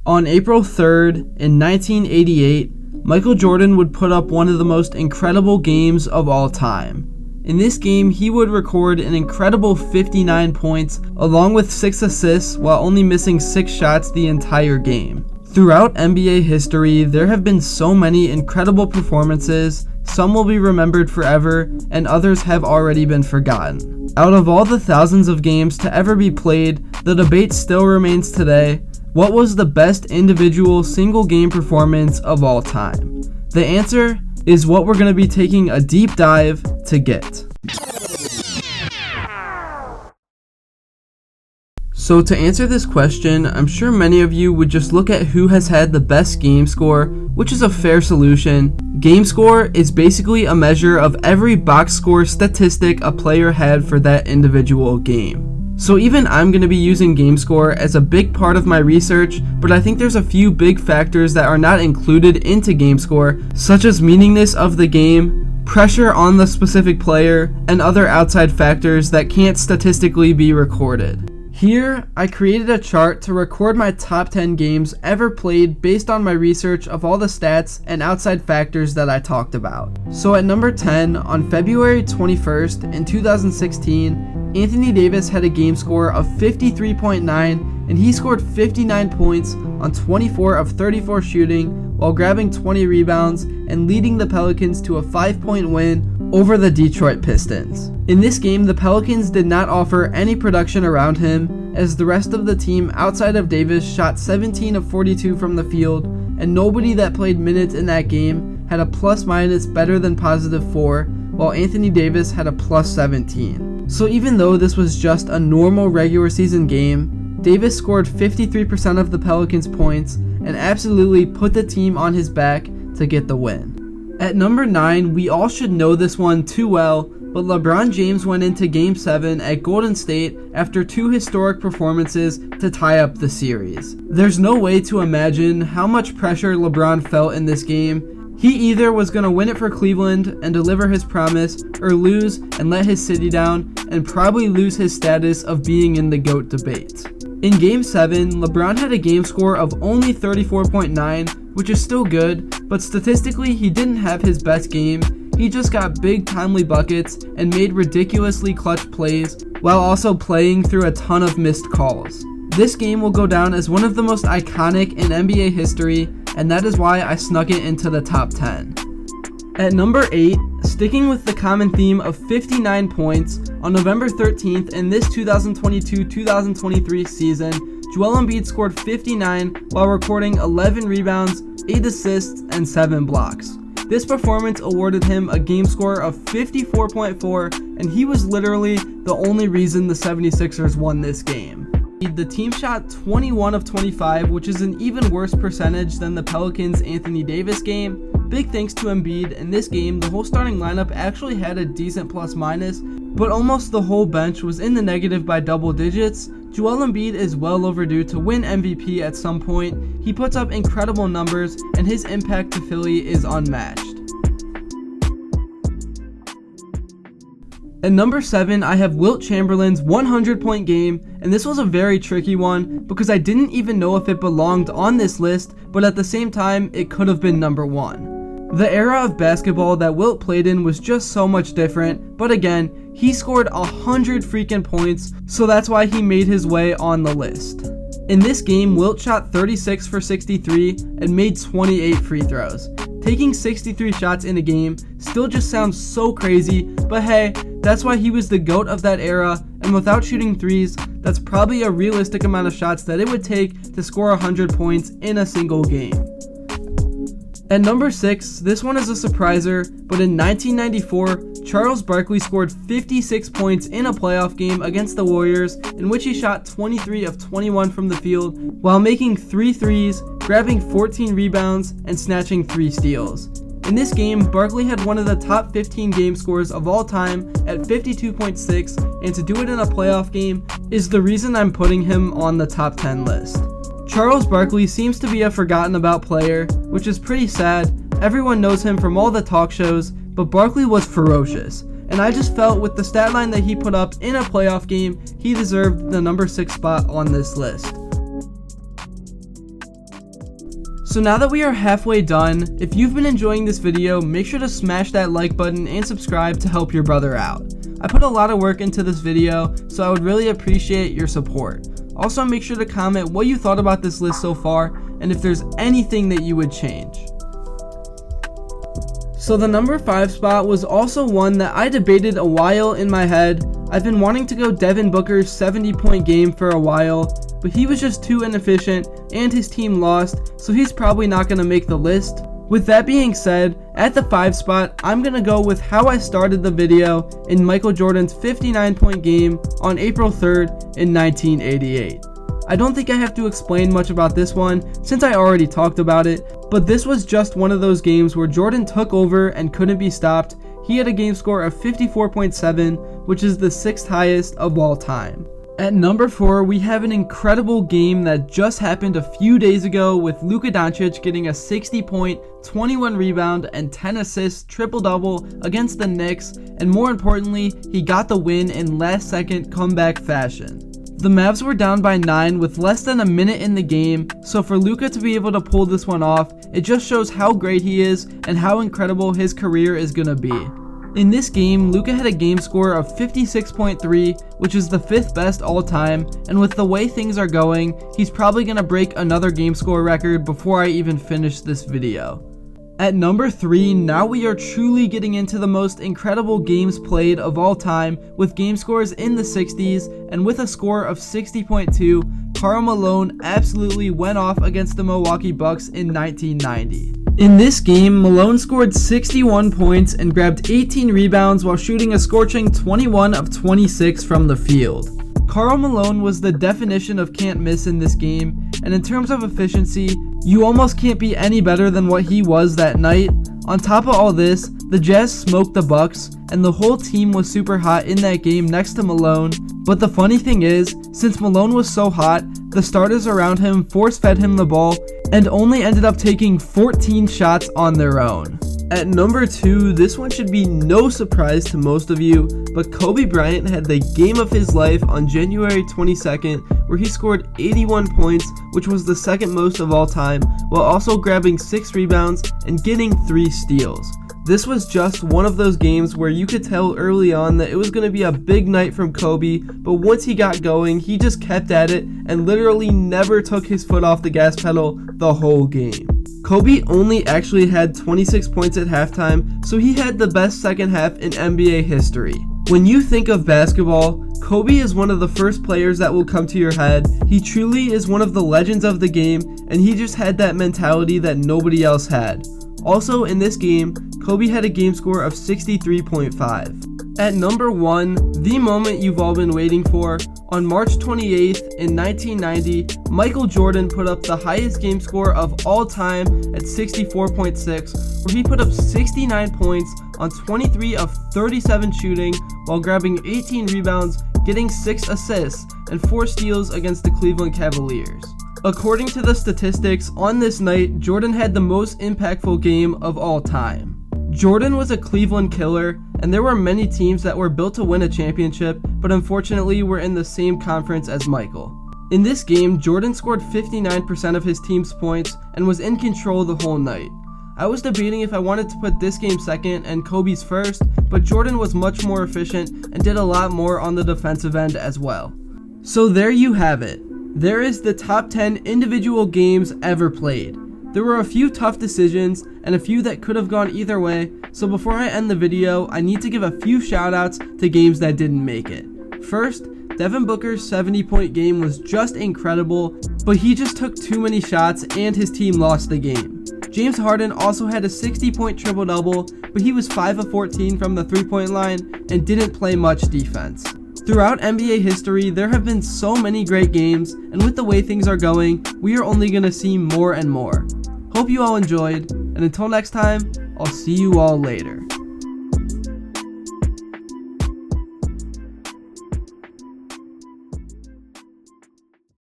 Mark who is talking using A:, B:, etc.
A: On April 3rd in 1988, Michael Jordan would put up one of the most incredible games of all time. In this game, he would record an incredible 59 points along with 6 assists while only missing 6 shots the entire game. Throughout NBA history, there have been so many incredible performances. Some will be remembered forever, and others have already been forgotten. Out of all the thousands of games to ever be played, the debate still remains today: what was the best individual single game performance of all time? The answer is what we're going to be taking a deep dive to get. So to answer this question, I'm sure many of you would just look at who has had the best game score, which is a fair solution. Game score is basically a measure of every box score statistic a player had for that individual game. So even I'm going to be using game score as a big part of my research, but I think there's a few big factors that are not included into game score, such as meaninglessness of the game, pressure on the specific player, and other outside factors that can't statistically be recorded. Here, I created a chart to record my top 10 games ever played based on my research of all the stats and outside factors that I talked about. So at number 10, on February 21st in 2016, Anthony Davis had a game score of 53.9, and he scored 59 points on 24 of 34 shooting while grabbing 20 rebounds and leading the Pelicans to a 5-point win over the Detroit Pistons. In this game, the Pelicans did not offer any production around him, as the rest of the team outside of Davis shot 17 of 42 from the field, and nobody that played minutes in that game had a plus-minus better than +4, while Anthony Davis had a +17. So even though this was just a normal regular season game, Davis scored 53% of the Pelicans' points and absolutely put the team on his back to get the win. At number 9, we all should know this one too well, but LeBron James went into Game 7 at Golden State after 2 historic performances to tie up the series. There's no way to imagine how much pressure LeBron felt in this game. He either was going to win it for Cleveland and deliver his promise, or lose and let his city down and probably lose his status of being in the GOAT debate. In Game 7, LeBron had a game score of only 34.9, which is still good, but statistically he didn't have his best game. He just got big timely buckets and made ridiculously clutch plays while also playing through a ton of missed calls. This game will go down as one of the most iconic in NBA history, and that is why I snuck it into the top 10. At number 8, sticking with the common theme of 59 points, on November 13th in this 2022-2023 season, Joel Embiid scored 59 while recording 11 rebounds, 8 assists, and 7 blocks. This performance awarded him a game score of 54.4, and he was literally the only reason the 76ers won this game. The team shot 21 of 25, which is an even worse percentage than the Pelicans' Anthony Davis game. Big thanks to Embiid. In this game, the whole starting lineup actually had a decent plus-minus, but almost the whole bench was in the negative by double digits. Joel Embiid is well overdue to win MVP at some point. He puts up incredible numbers, and his impact to Philly is unmatched. At number 7, I have Wilt Chamberlain's 100-point game, and this was a very tricky one because I didn't even know if it belonged on this list, but at the same time, it could have been number 1. The era of basketball that Wilt played in was just so much different, but again, he scored 100 freaking points, so that's why he made his way on the list. In this game, Wilt shot 36 for 63 and made 28 free throws. Taking 63 shots in a game still just sounds so crazy, but hey, that's why he was the GOAT of that era, and without shooting threes, that's probably a realistic amount of shots that it would take to score 100 points in a single game. At number 6, this one is a surpriser, but in 1994, Charles Barkley scored 56 points in a playoff game against the Warriors, in which he shot 23 of 21 from the field while making 3 threes, grabbing 14 rebounds, and snatching 3 steals. In this game, Barkley had one of the top 15 game scores of all time at 52.6, and to do it in a playoff game is the reason I'm putting him on the top 10 list. Charles Barkley seems to be a forgotten about player, which is pretty sad. Everyone knows him from all the talk shows, but Barkley was ferocious, and I just felt with the stat line that he put up in a playoff game, he deserved the number 6 spot on this list. So now that we are halfway done, if you've been enjoying this video, make sure to smash that like button and subscribe to help your brother out. I put a lot of work into this video, so I would really appreciate your support. Also, make sure to comment what you thought about this list so far, and if there's anything that you would change. So the number 5 spot was also one that I debated a while in my head. I've been wanting to go Devin Booker's 70-point game for a while, but he was just too inefficient and his team lost, so he's probably not going to make the list. With that being said, at the 5 spot, I'm going to go with how I started the video in Michael Jordan's 59-point game on April 3rd in 1988. I don't think I have to explain much about this one since I already talked about it, but this was just one of those games where Jordan took over and couldn't be stopped. He had a game score of 54.7, which is the 6th highest of all time. At number 4, we have an incredible game that just happened a few days ago with Luka getting a 60-point, 21 rebound, and 10 assists triple-double against the Knicks, and more importantly, he got the win in last-second comeback fashion. The Mavs were down by 9 with less than a minute in the game, so for Luka to be able to pull this one off, it just shows how great he is and how incredible his career is gonna be. In this game, Luka had a game score of 56.3, which is the 5th best all time, and with the way things are going, he's probably gonna break another game score record before I even finish this video. At number 3, now we are truly getting into the most incredible games played of all time, with game scores in the 60s, and with a score of 60.2, Karl Malone absolutely went off against the Milwaukee Bucks in 1990. In this game, Malone scored 61 points and grabbed 18 rebounds while shooting a scorching 21 of 26 from the field. Karl Malone was the definition of can't miss in this game, and in terms of efficiency, you almost can't be any better than what he was that night. On top of all this, the Jazz smoked the Bucks, and the whole team was super hot in that game next to Malone. But the funny thing is, since Malone was so hot, the starters around him force-fed him the ball and only ended up taking 14 shots on their own. At number 2, this one should be no surprise to most of you, but Kobe Bryant had the game of his life on January 22nd, where he scored 81 points, which was the 2nd most of all time, while also grabbing 6 rebounds and getting 3 steals. This was just one of those games where you could tell early on that it was going to be a big night from Kobe, but once he got going, he just kept at it and literally never took his foot off the gas pedal the whole game. Kobe only actually had 26 points at halftime, so he had the best second half in NBA history. When you think of basketball, Kobe is one of the first players that will come to your head. He truly is one of the legends of the game, and he just had that mentality that nobody else had. Also in this game, Kobe had a game score of 63.5. At number 1, the moment you've all been waiting for, on March 28th in 1990, Michael Jordan put up the highest game score of all time at 64.6, where he put up 69 points on 23 of 37 shooting while grabbing 18 rebounds, getting 6 assists, and 4 steals against the Cleveland Cavaliers. According to the statistics, on this night, Jordan had the most impactful game of all time. Jordan was a Cleveland killer, and there were many teams that were built to win a championship, but unfortunately were in the same conference as Michael. In this game, Jordan scored 59% of his team's points and was in control the whole night. I was debating if I wanted to put this game second and Kobe's first, but Jordan was much more efficient and did a lot more on the defensive end as well. So there you have it. There is the top 10 individual games ever played. There were a few tough decisions and a few that could have gone either way, so before I end the video, I need to give a few shoutouts to games that didn't make it. First, Devin Booker's 70-point game was just incredible, but he just took too many shots and his team lost the game. James Harden also had a 60-point triple-double, but he was 5 of 14 from the 3-point line and didn't play much defense. Throughout NBA history, there have been so many great games, and with the way things are going, we are only going to see more and more. Hope you all enjoyed, and until next time, I'll see you all later.